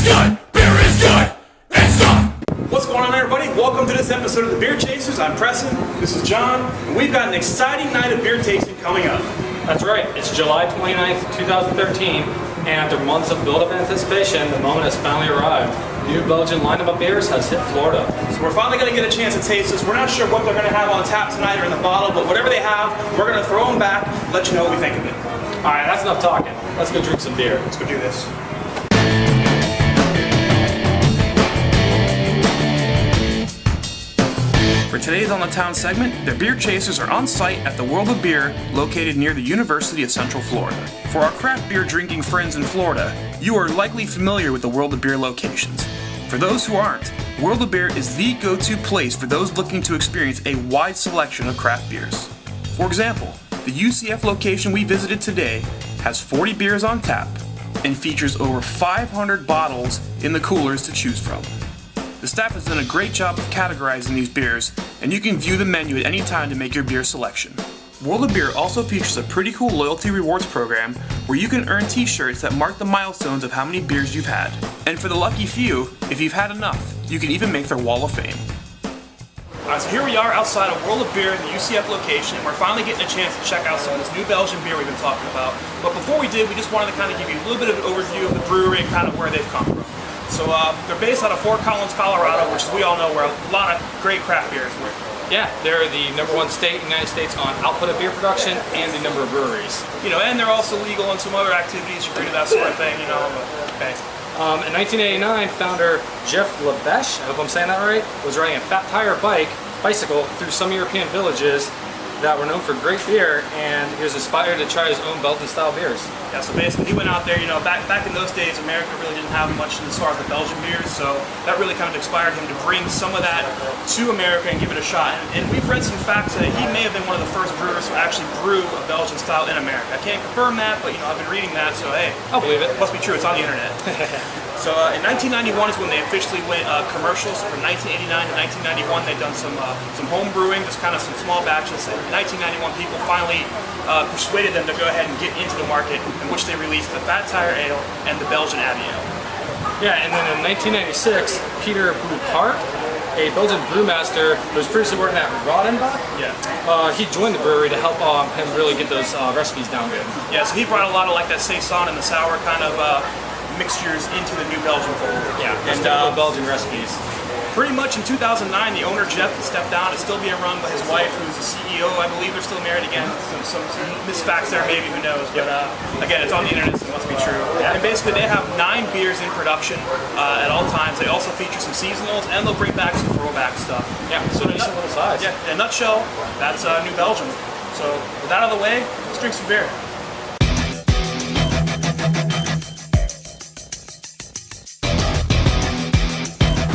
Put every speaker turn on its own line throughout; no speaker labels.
is good! Beer is good! It's tough!
What's going on, everybody? Welcome to this episode of The Beer Chasers. I'm Preston, this is John, and we've got an exciting night of beer tasting coming up.
That's right, it's July 29th, 2013, and after months of build-up anticipation, the moment has finally arrived. The new Belgian lineup of beers has hit Florida.
So we're finally going to get a chance to taste this. We're not sure what they're going to have on tap tonight or in the bottle, but whatever they have, we're going to throw them back, let you know what we think of it.
Alright, that's enough talking. Let's go drink some beer.
Let's go do this. For today's On the Town segment, the Beer Chasers are on site at the World of Beer, located near the University of Central Florida. For our craft beer drinking friends in Florida, you are likely familiar with the World of Beer locations. For those who aren't, World of Beer is the go-to place for those looking to experience a wide selection of craft beers. For example, the UCF location we visited today has 40 beers on tap and features over 500 bottles in the coolers to choose from. The staff has done a great job of categorizing these beers, and you can view the menu at any time to make your beer selection. World of Beer also features a pretty cool loyalty rewards program where you can earn t-shirts that mark the milestones of how many beers you've had. And for the lucky few, if you've had enough, you can even make their wall of fame. Alright, so here we are outside of World of Beer in the UCF location, and we're finally getting a chance to check out some of this new Belgian beer we've been talking about. But before we did, we just wanted to kind of give you a little bit of an overview of the brewery and kind of where they've come from. So they're based out of Fort Collins, Colorado, which we all know where a lot of great craft beers were.
Yeah, they're the #1 state in the United States on output of beer production and the number of breweries.
You know, and they're also legal in some other activities, you agree to that sort of thing, you know, but, okay.
In 1989, founder Jeff Lebesch, I hope I'm saying that right, was riding a fat tire bicycle through some European villages that were known for great beer, and he was inspired to try his own Belgian-style beers.
Yeah, so basically he went out there, you know, back in those days, America really didn't have much as far as the Belgian beers, so that really kind of inspired him to bring some of that to America and give it a shot. And we've read some facts that he may have been one of the first brewers to actually brew a Belgian style in America. I can't confirm that, but you know, I've been reading that, so hey,
I'll believe it.
Must be true, it's on the internet. So in 1991 is when they officially went commercial. So from 1989 to 1991, they'd done some home brewing, just kind of some small batches. In 1991, people finally persuaded them to go ahead and get into the market, in which they released the Fat Tire Ale and the Belgian Abbey Ale.
Yeah, and then in 1996, Peter Boupart, a Belgian brewmaster who was previously working at Rodenbach, he joined the brewery to help him really get those recipes down good.
Yeah, so he brought a lot of like that saison and the sour kind of mixtures into the new Belgian fold.
Yeah, and Belgian recipes.
Pretty much in 2009, the owner Jeff stepped down. It's still being run by his wife, who's the CEO. I believe they're still married again. Some misfacts there, maybe, who knows? But again, it's on the internet, so it must be true. Yeah. And basically, they have 9 beers in production at all times. They also feature some seasonals, and they'll bring back some throwback stuff.
Yeah, so decent little size.
Yeah, in a nutshell, that's New Belgium. So with that out of the way, let's drink some beer.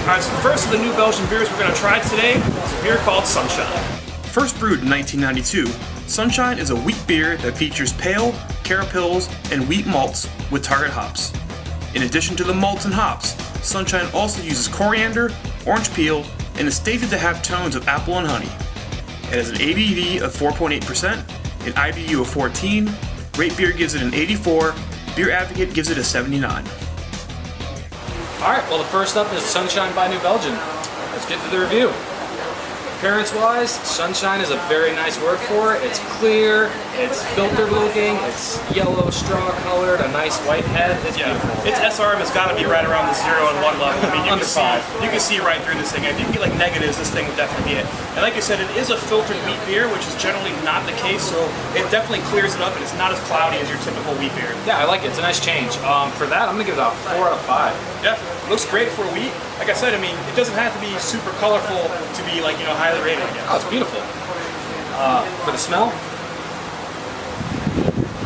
Alright, so the first of the new Belgian beers we're going to try today is a beer called Sunshine. First brewed in 1992, Sunshine is a wheat beer that features pale, carapils, and wheat malts with target hops. In addition to the malts and hops, Sunshine also uses coriander, orange peel, and is stated to have tones of apple and honey. It has an ABV of 4.8%, an IBU of 14, Rate Beer gives it an 84, Beer Advocate gives it a 79.
Alright, well the first up is Sunshine by New Belgium. Let's get to the review. Appearance-wise, Sunshine is a very nice word for it. It's clear, it's filtered looking, it's yellow straw colored, a nice white head. It's beautiful.
Its SRM has got to be right around the 0 and 1 level. I mean, you can see right through this thing. If you can get like negatives, this thing would definitely be it. And like you said, it is a filtered wheat beer, which is generally not the case, so it definitely clears it up and it's not as cloudy as your typical wheat beer.
Yeah, I like it. It's a nice change. For that, I'm going to give it a 4 out of 5.
Yeah, looks great for a wheat. Like I said, I mean, it doesn't have to be super colorful to be like, you know, highly rated, I guess.
Oh, it's beautiful. For the smell,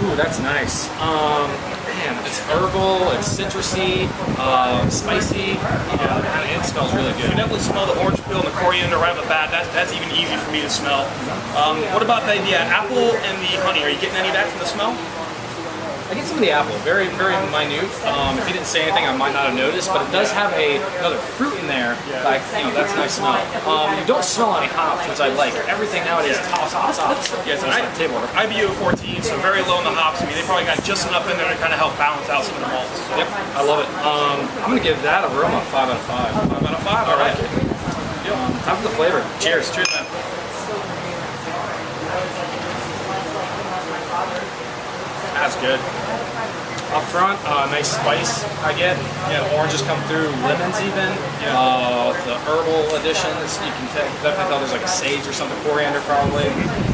ooh, that's nice. Man, it's herbal, it's citrusy, spicy. Yeah, it smells really good.
You can definitely smell the orange peel and the coriander right off the bat. That's even easy for me to smell. What about the apple and the honey? Are you getting any of that from the smell?
I get some of the apple, very, very minute. If you didn't say anything, I might not have noticed, but it does have another fruit in there. Like, that's a nice smell. You don't smell any hops, which I like. Everything nowadays is hops.
Yeah, it's an IBU of 14, so very low in the hops. I mean, they probably got just enough in there to kind of help balance out some of the malts.
Yep, I love it. I'm gonna give that aroma 5 out of 5.
5 out of 5. All right.
Time for the flavor.
Cheers. Cheers, man. That's good.
Up front, nice spice I get. Yeah, oranges come through, lemons even. Yeah. The herbal additions, you can definitely tell there's like a sage or something, coriander probably.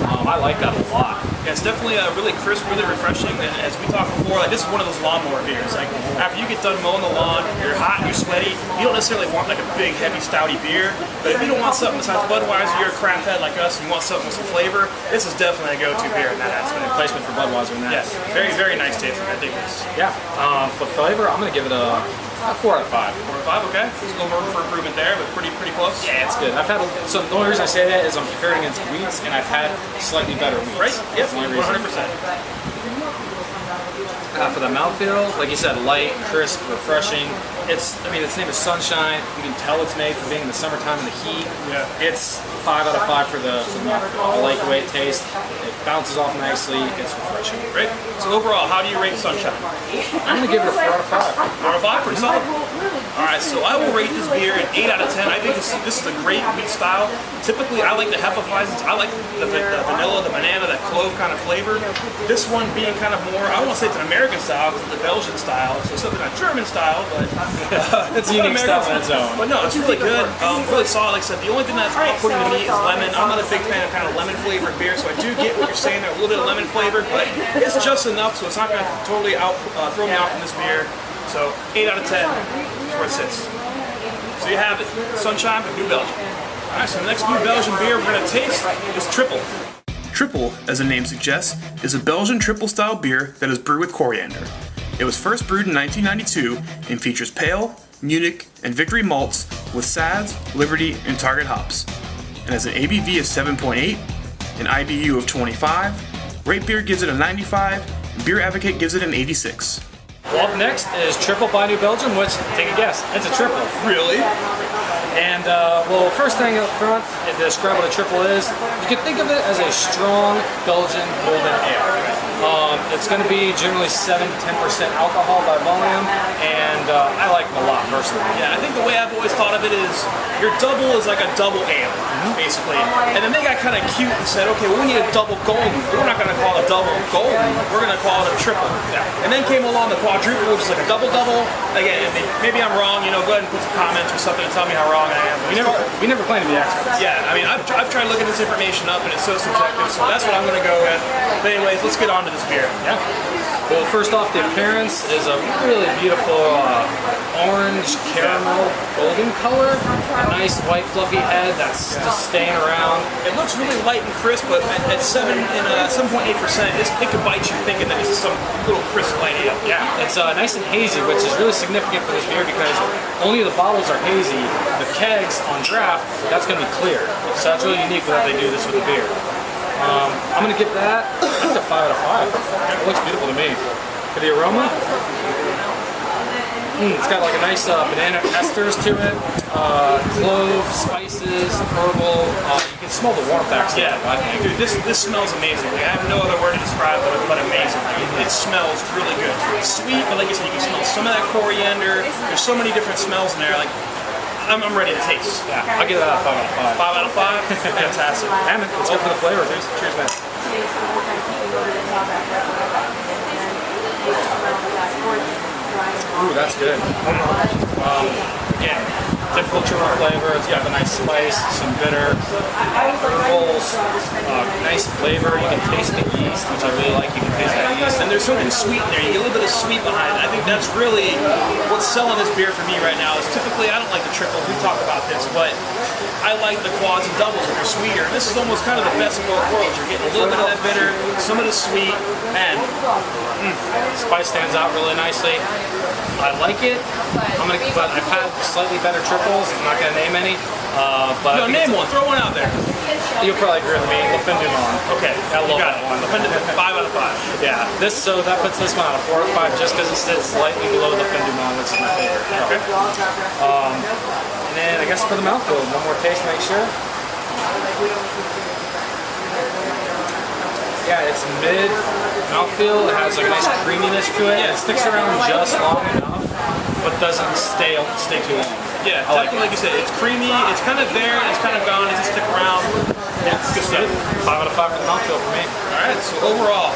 I like that a lot.
Yeah, it's definitely really crisp, really refreshing. And as we talked before, like this is one of those lawnmower beers. Like after you get done mowing the lawn, you're hot and you're sweaty. You don't necessarily want like a big, heavy, stouty beer. But if you don't want something besides Budweiser, you're a craft head like us, and you want something with some flavor, this is definitely a go-to beer in that aspect.
Replacement for Budweiser in that.
Yes, very, very nice tasting. I think this.
Yeah. For flavor, I'm gonna give it a 4 out of 5.
4 out of 5, okay. There's a little room for improvement there, but pretty close.
Yeah, it's good. I've had so the only reason I say that is I'm comparing against wheats, and I've had slightly better wheats.
Right? Yep.
100%. For the mouthfeel, like you said, light, crisp, refreshing. Its name is Sunshine. You can tell it's made for being in the summertime in the heat.
Yeah.
It's 5 out of 5 for the mouthfeel. I like the way it tastes. It bounces off nicely. It's refreshing.
Great. So overall, how do you rate Sunshine?
I'm gonna give it a 4 out of 5.
4 out of 5, pretty solid. All right, so I will rate this beer an 8 out of 10. I think this is a great wheat style. Typically, I like the Hefeweizens. I like the vanilla, the banana, that clove kind of flavor. This one being kind of more, I don't want to say it's an American style, because it's the Belgian style, so it's something like German style, but
it's a unique style on its own.
But no, it's really good, really solid. Like I said, the only thing that's off-putting to me is lemon. I'm not a big fan of kind of lemon flavored beer, so I do get what you're saying there, a little bit of lemon flavor, but it's just enough, so it's not going to totally throw me off from this beer. So 8 out of 10 is where it sits. So you have it, Sunshine from New Belgium. All right, so the next New Belgian beer we're going to taste is Triple. Triple, as the name suggests, is a Belgian triple-style beer that is brewed with coriander. It was first brewed in 1992 and features pale, Munich, and Victory malts with Saaz, Liberty, and Target hops. And has an ABV of 7.8, an IBU of 25, Rate Beer gives it a 95, and Beer Advocate gives it an 86.
Well, up next is Triple by New Belgium, which, take a guess, it's a triple.
Really?
And, well, first thing up front, to describe what a triple is, you can think of it as a strong Belgian golden ale. It's going to be generally 7 to 10% alcohol by volume, and I like them a lot personally.
Yeah, I think the way I've always thought of it is your double is like a double ale, basically. And then they got kind of cute and said, okay, well, we need a double golden. We're not going to call it a double golden. We're going to call it a triple. Yeah. And then came along the quadruple, which is like a double-double. Again, maybe I'm wrong. Go ahead and put some comments or something to tell me how wrong I am.
We never claim to be experts.
Yeah, I mean, I've tried looking this information up, and it's so subjective. So that's what I'm going to go with. But anyways, let's get on to this beer.
Yeah. Well, first off, the appearance is a really beautiful orange, caramel, golden color. A nice white fluffy head that's just staying around.
It looks really light and crisp, but at 7.8%, it could bite you thinking that it's some little crisp light ale.
Yeah, it's nice and hazy, which is really significant for this beer because only the bottles are hazy. The kegs on draft, that's going to be clear. So that's really unique that they do this with the beer. I'm going to give that a 5 out of 5. It looks beautiful to me. For the aroma, it's got like a nice banana esters to it, clove, spices, herbal. You can smell the warmth actually.
Yeah, I think. Dude, this smells amazing. Like, I have no other word to describe it but amazing. It smells really good. It's sweet, but like you said, you can smell some of that coriander. There's so many different smells in there. Like, I'm ready to taste.
Yeah, I'll give that a 5 out of 5.
5 out of 5? Fantastic.
Damn it, let's go for the flavor.
Cheers, man.
Ooh, that's good. Again, typical triple flavor. It's got the nice spice, some bitter, herbals, nice flavor. You can taste the yeast, which I really like. You can taste that yeast.
And there's something sweet in there. You get a little bit of sweet behind it. I think that's really what's selling this beer for me right now. Is typically, I don't like the triples. We talk about this, but I like the quads and doubles when they're sweeter. This is almost kind of the best of both worlds. You're getting a little bit of that bitter, some of the sweet, and
spice stands out really nicely. I like it. But I've had slightly better triples. I'm not gonna name any. But
no, name one. Throw one out there.
You'll probably agree with me. Lafindumon.
Okay,
I love
got
that
it.
one.
Lafindumon, 5 out of 5.
Yeah. So that puts this one on a 4 out of 5 just because it sits slightly below Lafindumon, which is my favorite.
Okay.
And then I guess for the mouthfeel, one more taste to make sure. Yeah, it's mid mouthfeel. It has like a nice creaminess to it.
Yeah.
It sticks around just long enough, but doesn't stay too long.
Yeah,
I like
definitely, like you said, it's creamy, it's kind of there, and it's kind of gone, it just stick around.
Yeah, it's good stuff. 5 out of 5 for the mouthfeel for me.
Alright, so overall,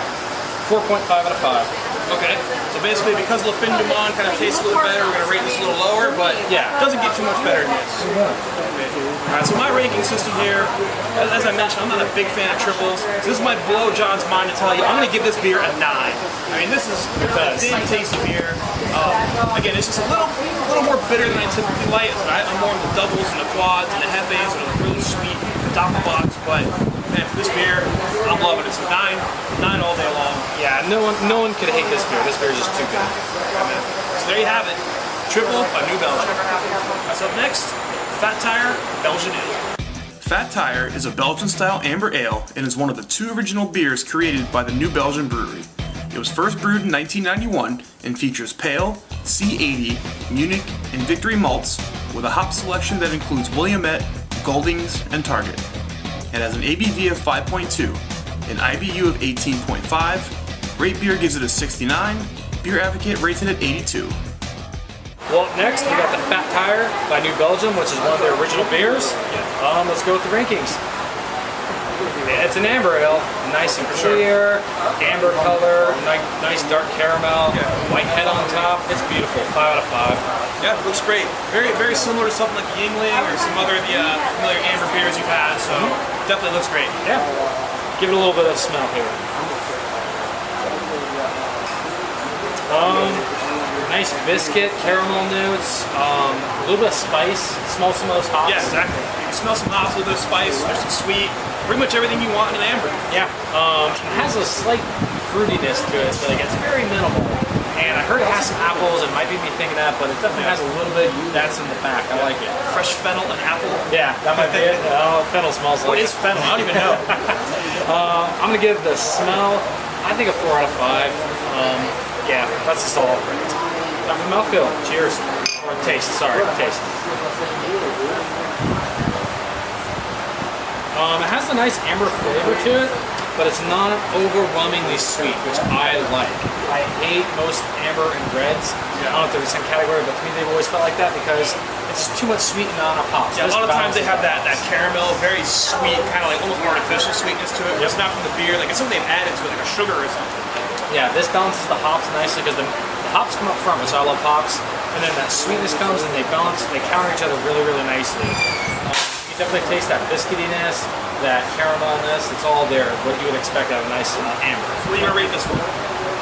4.5 out of 5.
okay, so basically because Lafindumon kind of tastes a little better, we're going to rate this a little lower, but
Yeah.
it doesn't get too much better than this. Alright, so my ranking system here, as I mentioned, I'm not a big fan of triples, so this might blow John's mind to tell you, I'm going to give this beer a 9. I mean, this is a big, tasty beer. Again, it's just a little more bitter than I typically like. I'm more of the doubles and the quads and the hefes and the really sweet top of the box, but man, for this beer, I'm loving it. So 9 all day long.
Yeah, no one could hate this beer. This beer is just too good.
So there you have it. Triple by New Belgium. So up next, Fat Tire Belgian Ale. Fat Tire is a Belgian-style amber ale and is one of the 2 original beers created by the New Belgium Brewery. It was first brewed in 1991 and features pale, C80, Munich, and Victory malts with a hop selection that includes Willamette, Goldings, and Target. It has an ABV of 5.2, an IBU of 18.5, Rate Beer gives it a 69, Beer Advocate rates it at 82.
Well, up next we got the Fat Tire by New Belgium, which is one of their original beers. Let's go with the rankings. It's an amber ale, nice and clear, amber color, nice dark caramel, white head on top. It's beautiful. 5 out of 5.
Yeah, it looks great. Very, very similar to something like Yingling or some other of the familiar amber beers you've had. So definitely looks great.
Yeah. Give it a little bit of smell here. Nice biscuit, caramel notes, a little bit of spice. Smell some of those hops.
Yeah, exactly. You can smell some hops, a little bit of spice. There's some sweet. Pretty much everything you want in an amber.
Yeah. It has a slight fruitiness to it, but it's very minimal. And I heard it has some apples. It might be me thinking that, but it definitely has a little bit that's in the back. I like it.
Fresh fennel and apple.
Yeah, that might be it. Oh, fennel smells like
What is fennel? I don't even know.
I'm gonna give the smell, I think, a 4 out of 5. Yeah, that's a solid rate. Now for the mouthfeel. Cheers. Or taste, sorry, taste. It has a nice amber flavor to it, but it's not overwhelmingly sweet, which I like. I hate most amber and reds. I don't know if they're the same category, but to me they've always felt like that because it's just too much sweet and not enough hops.
Yeah, a lot of times they have
balances
that caramel, very sweet, kind of like almost artificial sweetness to it. It's not from the beer. Like it's something they've added to it, like a sugar or something.
Yeah, this balances the hops nicely because the hops come up front, which I love hops, and then that sweetness comes and they counter each other really, really nicely. You definitely taste that biscuitiness, that caramelness, it's all there, what you would expect out of a nice amber.
So what are you going to rate this one?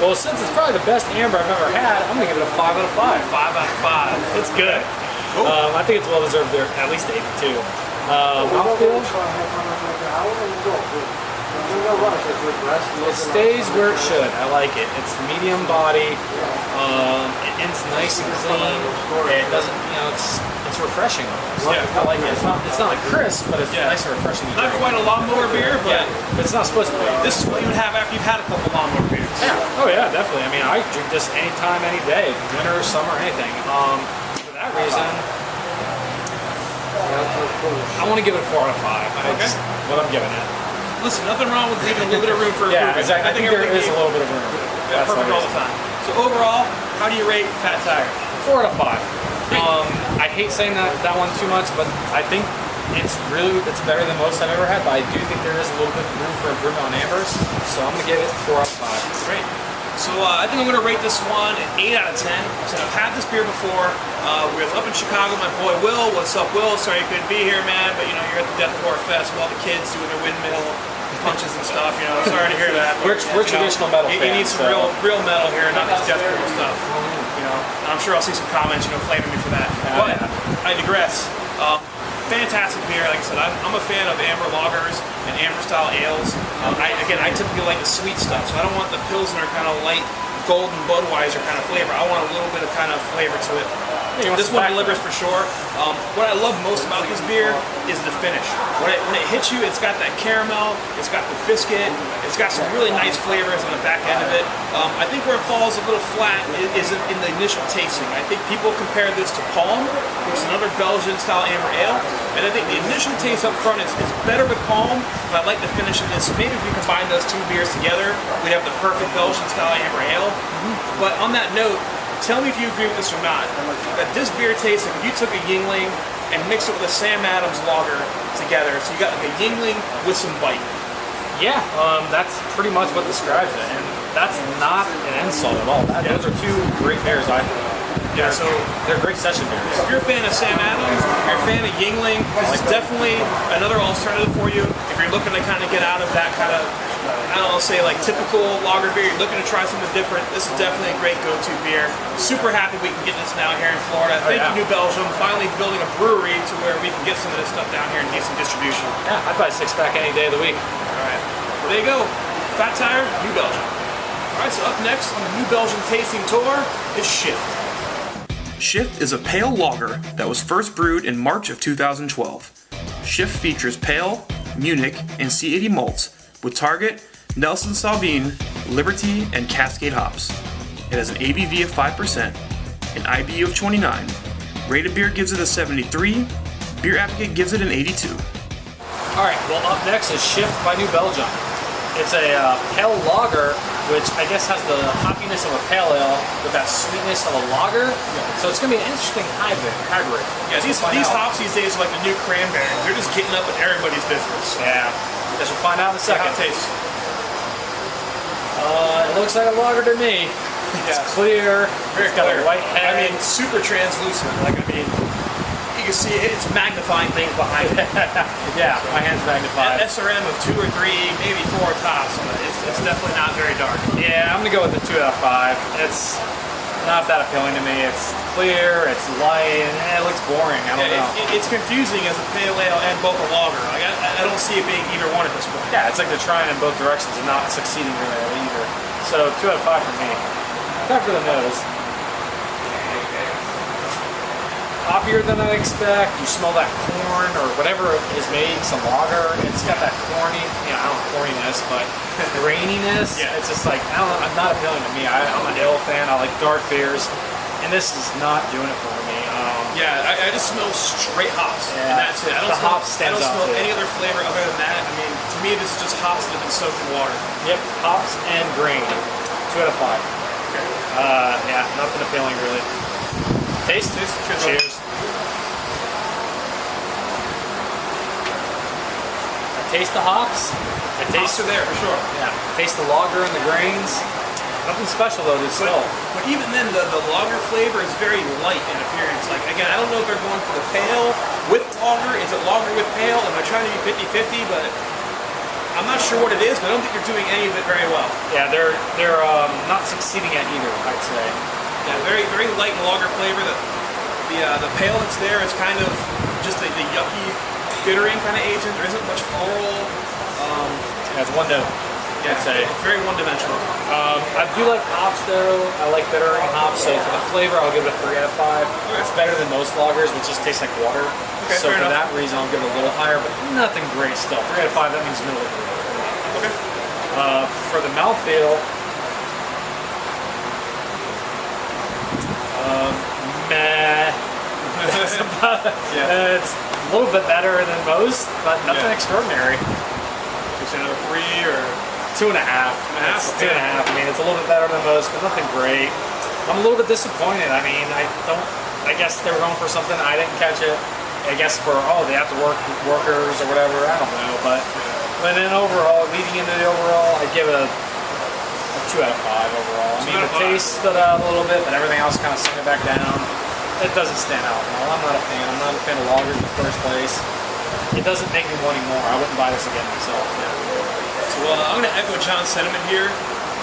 Well, since it's probably the best amber I've ever had, I'm going to give it a 5 out of 5.
5 out of 5.
It's good. I think it's well deserved there, at least 82. Mouthfeel? It stays where it should. I like it. It's medium body. It ends nice and clean. It doesn't, it's refreshing.
Yeah.
I like it. It's not like crisp, but it's nice and refreshing.
Not quite a lawnmower beer, but
it's not supposed to be.
this is what you would have after you've had a couple lawnmower beers.
Yeah. Oh yeah, definitely. I mean, I drink this anytime, any day, winter, summer, anything. For that reason, I want to give it a 4 out of 5. That's what I'm giving it.
Listen, nothing wrong with leaving a little bit of room for improvement.
Exactly. I think there is a little bit of room.
Yeah, perfect all the time. So overall, how do you rate Fat Tire?
4 out of 5. I hate saying that one too much, but I think it's better than most I've ever had. But I do think there is a little bit of room for improvement on ambers, so I'm gonna give it 4 out of 5.
Great. So I think I'm going to rate this one an 8 out of 10. So I've had this beer before. We were up in Chicago. My boy Will. What's up, Will? Sorry you couldn't be here, man. But you're at the Deathcore Fest with all the kids doing their windmill punches and stuff. Sorry to hear that.
We're traditional metal fans.
You need some real metal here, not this deathcore stuff. I'm sure I'll see some comments, flaming me for that. But I digress. Fantastic beer. Like I said, I'm a fan of amber lagers and amber style ales. I typically like the sweet stuff, so I don't want the Pilsner kind of light golden Budweiser kind of flavor. I want a little bit of kind of flavor to it. This one delivers for sure. What I love most about this beer is the finish. When it hits you, it's got that caramel, it's got the biscuit, it's got some really nice flavors on the back end of it. I think where it falls a little flat is in the initial tasting. I think people compare this to Palm, which is another Belgian-style amber ale, and I think the initial taste up front is better with Palm, but I like the finish of this. Maybe if we combine those two beers together, we'd have the perfect Belgian-style amber ale. But on that note, tell me if you agree with this or not, that this beer tastes like if you took a Yingling and mixed it with a Sam Adams lager together, so you got like a Yingling with some bite.
Yeah, that's pretty much what describes it, and that's not an insult at all. Those are two great beers, I think.
Yeah, so
they're great session beers.
if you're a fan of Sam Adams, if you're a fan of Yingling, this is definitely another alternative for you. If you're looking to kind of get out of that kind of, I don't know, say like typical lager beer, you're looking to try something different, this is definitely a great go-to beer. Super happy we can get this now here in Florida. Thank you, New Belgium, finally building a brewery to where we can get some of this stuff down here and get some distribution.
Yeah, I'd buy a 6-pack any day of the week.
All right, well, there you go. Fat Tire, New Belgium. All right, so up next on the New Belgium tasting tour is Shift. Shift is a pale lager that was first brewed in March of 2012. Shift features pale, Munich, and C80 malts with Target, Nelson Sauvin, Liberty, and Cascade hops. It has an ABV of 5%, an IBU of 29. Rated Beer gives it a 73. Beer Advocate gives it an 82.
Alright, well up next is Shift by New Belgium. It's a pale lager, which I guess has the hoppiness of a pale ale with that sweetness of a lager. So it's going to be an interesting hybrid.
Yeah, these hops these days are like the new cranberry. They're just getting up in everybody's business.
Yeah, I guess we'll find out in a second.
How it tastes.
It looks like a lager to me. It's clear.
Very
got
clear.
a white head.
I mean, super translucent. Like, I mean, you can see it's magnifying things behind it.
Yeah, my hand's magnified.
An SRM of 2 or 3, maybe 4 tops. It's definitely not very dark.
Yeah, I'm gonna go with the 2 out of 5. It's not that appealing to me. It's clear, it's light, and it looks boring. I don't know.
It's confusing as a pale ale and both a lager. Like, I don't see it being either one at this point.
Yeah, it's like they're trying in both directions and not succeeding really at either. So 2 out of 5 for me. Time for the nose. Hoppier than I expect. You smell that corn or whatever is made, some lager. It's got that corny, I don't know, corniness, but graininess.
Yeah.
It's just like, I don't know, I'm not appealing to me. I'm an ale fan. I like dark beers, and this is not doing it for me.
I just smell straight hops,
Yeah.
and that's it. I don't smell any other flavor other than that. I mean, to me, this is just hops that have been soaked in water.
Yep, hops and grain. 2 out of 5.
Okay.
Yeah, nothing appealing really. Taste. Cheers. I taste the hops.
Hops are there for sure.
Yeah. Taste the lager and the grains. Nothing special though, this still.
But even then, the lager flavor is very light in appearance. Like, again, I don't know if they're going for the pale with lager. Is it lager with pale? Am I trying to be 50-50? But I'm not sure what it is, but I don't think they're doing any of it very well.
Yeah, they're not succeeding at either, I'd say.
Yeah, very, very light lager flavor. The pale that's there is kind of just the yucky, bittering kind of agent. There isn't much floral.
It's one note.
Yeah,
I'd say.
it's very one-dimensional.
I do like hops though. I like bittering hops, so for the flavor I'll give it a 3 out of 5. It's better than most lagers, which just tastes like water.
Okay,
So
fair
for
enough.
that reason I'll give it a little higher, but nothing great still. 3 out of 5, that means middle of the road.
Okay.
For the mouthfeel, meh. It's a little bit better than most, but nothing extraordinary.
Just another 3 or
2.5.
2.5?
It's 2.5. I mean, it's a little bit better than most, but nothing great. I'm a little bit disappointed. I mean, I guess they were going for something. I didn't catch it. I guess they have to work with workers or whatever. I don't know. But then overall, leading into the overall, I'd give it a 2 out of 5 overall. I mean, the taste stood out a little bit, but everything else kind of sent it back down. It doesn't stand out. No, I'm not a fan. I'm not a fan of lagers in the first place. It doesn't make me want any more. I wouldn't buy this again myself.
So I'm going to echo John's sentiment here.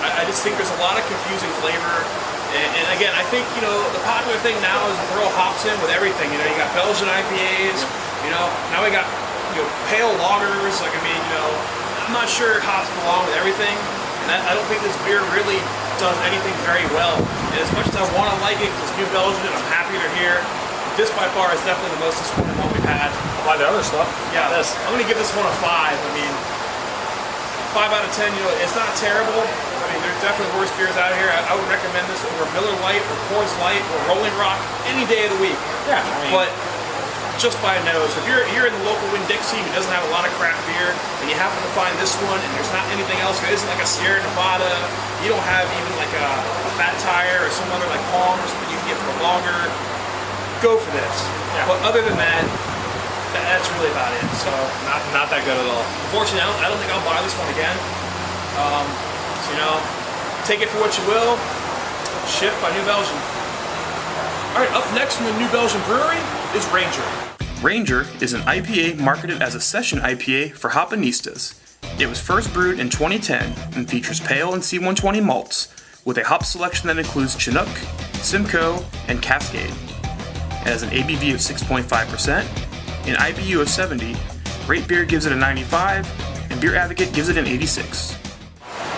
I just think there's a lot of confusing flavor. And again, I think, the popular thing now is throw hops in with everything. You got Belgian IPAs, now we got, pale lagers. Like, I mean, I'm not sure hops belong with everything. And I don't think this beer really does anything very well. And as much as I want to like it, because New Belgium, and I'm happy they're here, this by far is definitely the most disappointing one we've had.
By the other stuff.
Yeah, I'm going to give this one a 5. I mean, 5 out of 10, you know, it's not terrible. I mean, there's definitely worse beers out here. I would recommend this over Miller Lite or Coors Light or Rolling Rock any day of the week.
Yeah, I mean,
but just by a nose. If you're in the local Winn-Dixie who doesn't have a lot of craft beer, and you happen to find this one, and there's not anything else, there isn't like a Sierra Nevada, you don't have even like a Fat Tire or some other like Palm or something you can get for longer, go for this.
Yeah.
But other than that, that's really about it. So
not that good at all.
unfortunately, I don't think I'll buy this one again. So, you know, take it for what you will. Shipped by New Belgium. All right, up next from the New Belgium Brewery is Ranger.
Ranger is an IPA marketed as a session IPA for Hopanistas. It was first brewed in 2010 and features pale and C120 malts with a hop selection that includes Chinook, Simcoe, and Cascade. It has an ABV of 6.5%, an IBU of 70, Rate Beer gives it a 95, and Beer Advocate gives it an 86.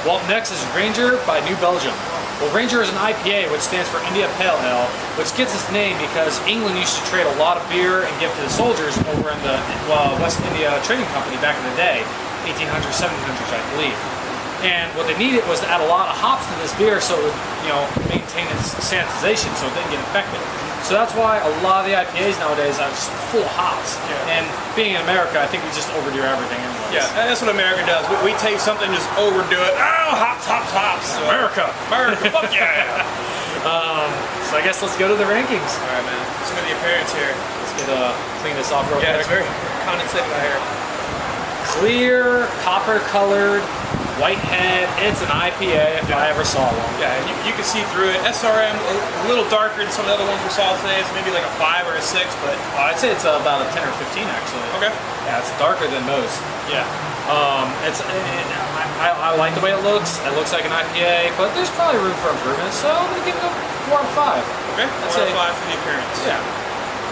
Well, up next is Ranger by New Belgium. Well, Ranger is an IPA, which stands for India Pale Ale, which gets its name because England used to trade a lot of beer and give to the soldiers over in the West India Trading Company back in the day, 1800s, 1700s, I believe. And what they needed was to add a lot of hops to this beer so it would, you know, maintain its sanitization so it didn't get infected. So that's why a lot of the IPAs nowadays are just full of hops.
Yeah.
And being in America, I think we just overdo everything anyways.
Yeah, that's what America does. We take something, just overdo it. Oh, hops, hops, hops. So,
America!
fuck yeah!
So I guess let's go to the rankings.
All right, man. Let's go to the appearance here.
Let's get clean this off real
Yeah,
quick.
it's very condensated out here.
Clear, copper-colored, white head. It's an IPA if I ever saw one.
Yeah, and you can see through it. SRM, a little darker than some of the other ones we saw today. It's maybe like a 5 or a 6, but...
I'd say it's about a 10 or 15 actually.
Okay.
Yeah, it's darker than most.
Yeah.
I like the way it looks. It looks like an IPA, but there's probably room for improvement. So I'm gonna give it a 4 out of 5.
Okay,
I'd
4
say-
out of 5 for the appearance.
Yeah.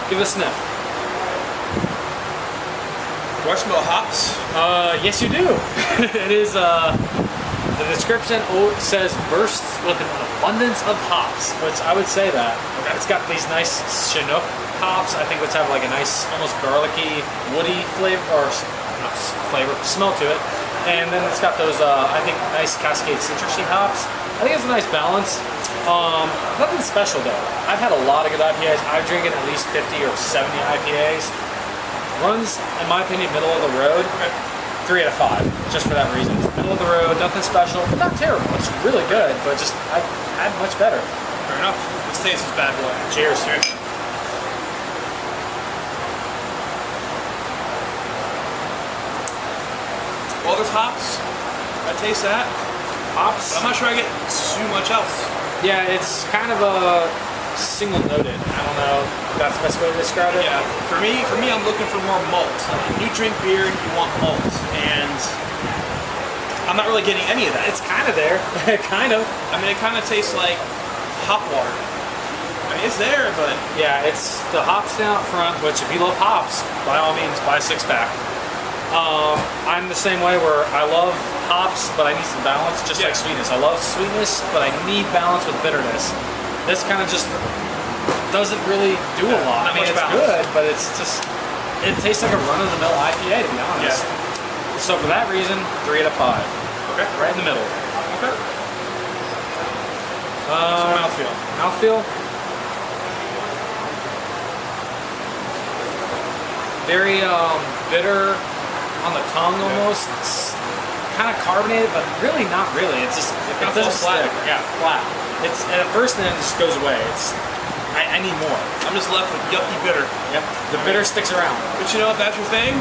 Give it a sniff.
Do I smell hops?
Yes, you do. It is. The description says bursts with an abundance of hops, which I would say that.
Okay.
It's got these nice Chinook hops, I think, which have like a nice, almost garlicky, woody flavor, or not flavor, smell to it. And then it's got those, I think, nice Cascade citrusy hops. I think it's a nice balance. Nothing special though. I've had a lot of good IPAs. I've drinking at least 50 or 70 IPAs. Runs, in my opinion, middle of the road. 3 out of 5, just for that reason. Middle of the road, nothing special, but not terrible. It's really good, but just I've had much better.
Fair enough. Let's taste this bad boy.
Cheers.
Well, there's hops. I taste that.
Hops.
I'm not sure I get too much else.
Yeah, it's kind of a single noted. I don't know if that's the best way to describe it.
Yeah, for me, I'm looking for more malt. When you drink beer, you want malt, and I'm not really getting any of that.
It's kind of there. Kind of.
I mean, it kind of tastes like hop water. I mean, it's there, but
Yeah, it's the hops down out front, which if you love hops, by all means, buy a 6-pack. I'm the same way where I love hops, but I need some balance, just
Yeah.
like sweetness. I love sweetness, but I need balance with bitterness. This kind of just doesn't really do a lot.
not
I mean,
much
it's
balance.
good, but it's just, it tastes like a run-of-the-mill IPA, to be honest. So for that reason, 3 out of 5.
okay,
Right in the middle.
okay. Mouthfeel.
Mouthfeel. Very bitter on the tongue almost. It's kind of carbonated, but really not really. It's just, it
Kinda
doesn't
falls flat.
stick. Yeah, flat. It's, and at first then it just goes away. It's, I need more.
I'm just left with yucky bitter.
Yep. The bitter sticks around.
But you know, if that's your thing,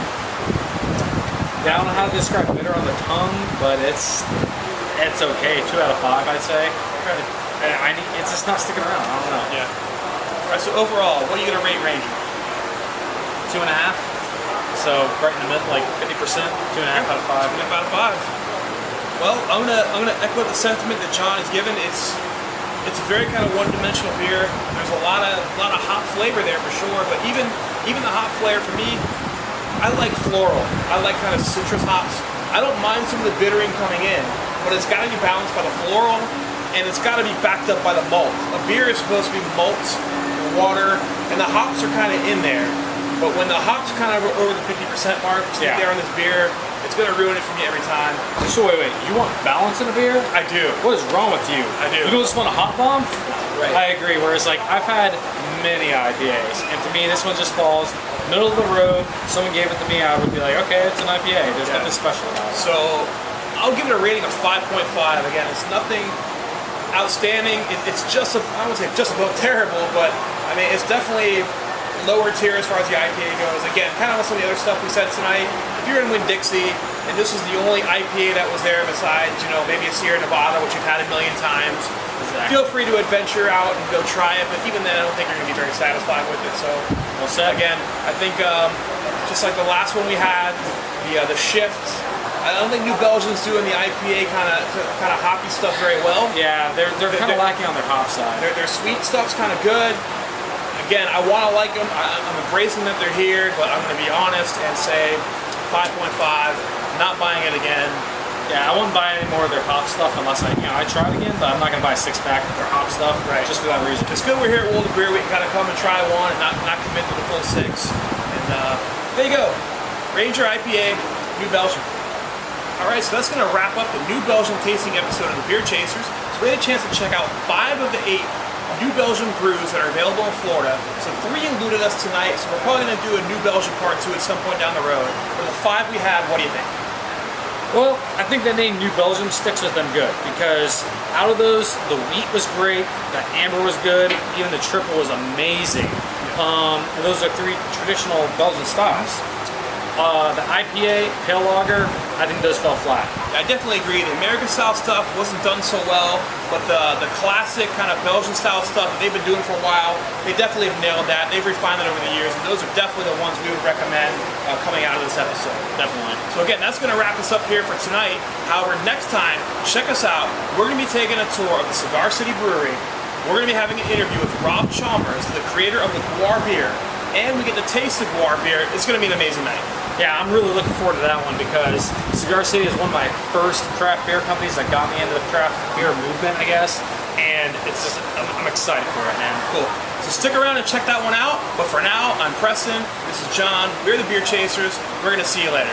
Yeah, I don't know how to describe bitter on the tongue, but it's okay. 2 out of 5, I'd say. It's just not sticking around. I don't know.
yeah. All right. So overall, what are you gonna rate Ranger?
2.5. So right in the middle, like 50%. 2.5 out of 5.
2.5 out of 5. Well, I'm gonna echo the sentiment that John has given. It's a very kind of one-dimensional beer. There's a lot of hop flavor there for sure, but even the hop flavor for me, I like floral. I like kind of citrus hops. I don't mind some of the bittering coming in, but it's got to be balanced by the floral, and it's got to be backed up by the malt. A beer is supposed to be malt, water, and the hops are kind of in there. But when the hops kind of over the 50% mark, stick there on this beer, it's going to ruin it for me every time.
So wait, you want balance in a beer?
I do.
What is wrong with you?
I do.
You don't just want a hot bomb?
Right.
I agree. Whereas like I've had many IPAs, and to me this one just falls middle of the road. Someone gave it to me, I would be like, okay, it's an IPA. There's nothing special about it.
So I'll give it a rating of 5.5. Again, it's nothing outstanding. It's just, I wouldn't say just above terrible, but I mean, it's definitely lower tier as far as the IPA goes. Again, kind of with some of the other stuff we said tonight. If you're in Winn-Dixie and this was the only IPA that was there besides, you know, maybe a Sierra Nevada, which you've had a million times, feel free to adventure out and go try it. But even then, I don't think you're going to be very satisfied with it. So,
well said.
Again, I think just like the last one we had, the shift. I don't think New Belgium's doing the IPA kind of hoppy stuff very well.
Yeah, they're kind of lacking on their hop side.
Their sweet stuff's kind of good. Again, I want to like them. I'm embracing that they're here, but I'm going to be honest and say 5.5. Not buying it again.
Yeah, I won't buy any more of their hop stuff unless I try it again. But I'm not going to buy a 6-pack of their hop stuff, just for that reason.
It's good we're here at World of Beer. We can kind of come and try one and not commit to the full 6. And there you go, Ranger IPA, New Belgium. All right, so that's going to wrap up the New Belgium tasting episode of the Beer Chasers. So we had a chance to check out 5 of the 8 New Belgium brews that are available in Florida. So 3 eluded us tonight, so we're probably going to do a New Belgium part 2 at some point down the road. For the 5 we had, what do you think?
Well, I think the name New Belgium sticks with them good because out of those, the wheat was great, the amber was good, even the triple was amazing. And those are 3 traditional Belgian styles. The IPA, Pale Lager, I think those fell flat.
I definitely agree. The American style stuff wasn't done so well, but the classic kind of Belgian style stuff that they've been doing for a while, they definitely have nailed that. They've refined it over the years, and those are definitely the ones we would recommend coming out of this episode.
Definitely.
So again, that's going to wrap us up here for tonight. However, next time, check us out. We're going to be taking a tour of the Cigar City Brewery. We're going to be having an interview with Rob Chalmers, the creator of the Guar beer, and we get to taste the Guar beer. It's going to be an amazing night.
Yeah, I'm really looking forward to that one because Cigar City is one of my first craft beer companies that got me into the craft beer movement, I guess. And it's just, I'm excited for it, man.
Cool. So stick around and check that one out. But for now, I'm Preston. This is John. We're the Beer Chasers. We're going to see you later.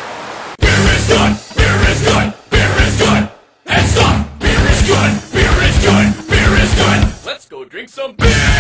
Beer is good, beer is good, beer is good, and stop. Beer is good, beer is good, beer is good. Let's go drink some beer.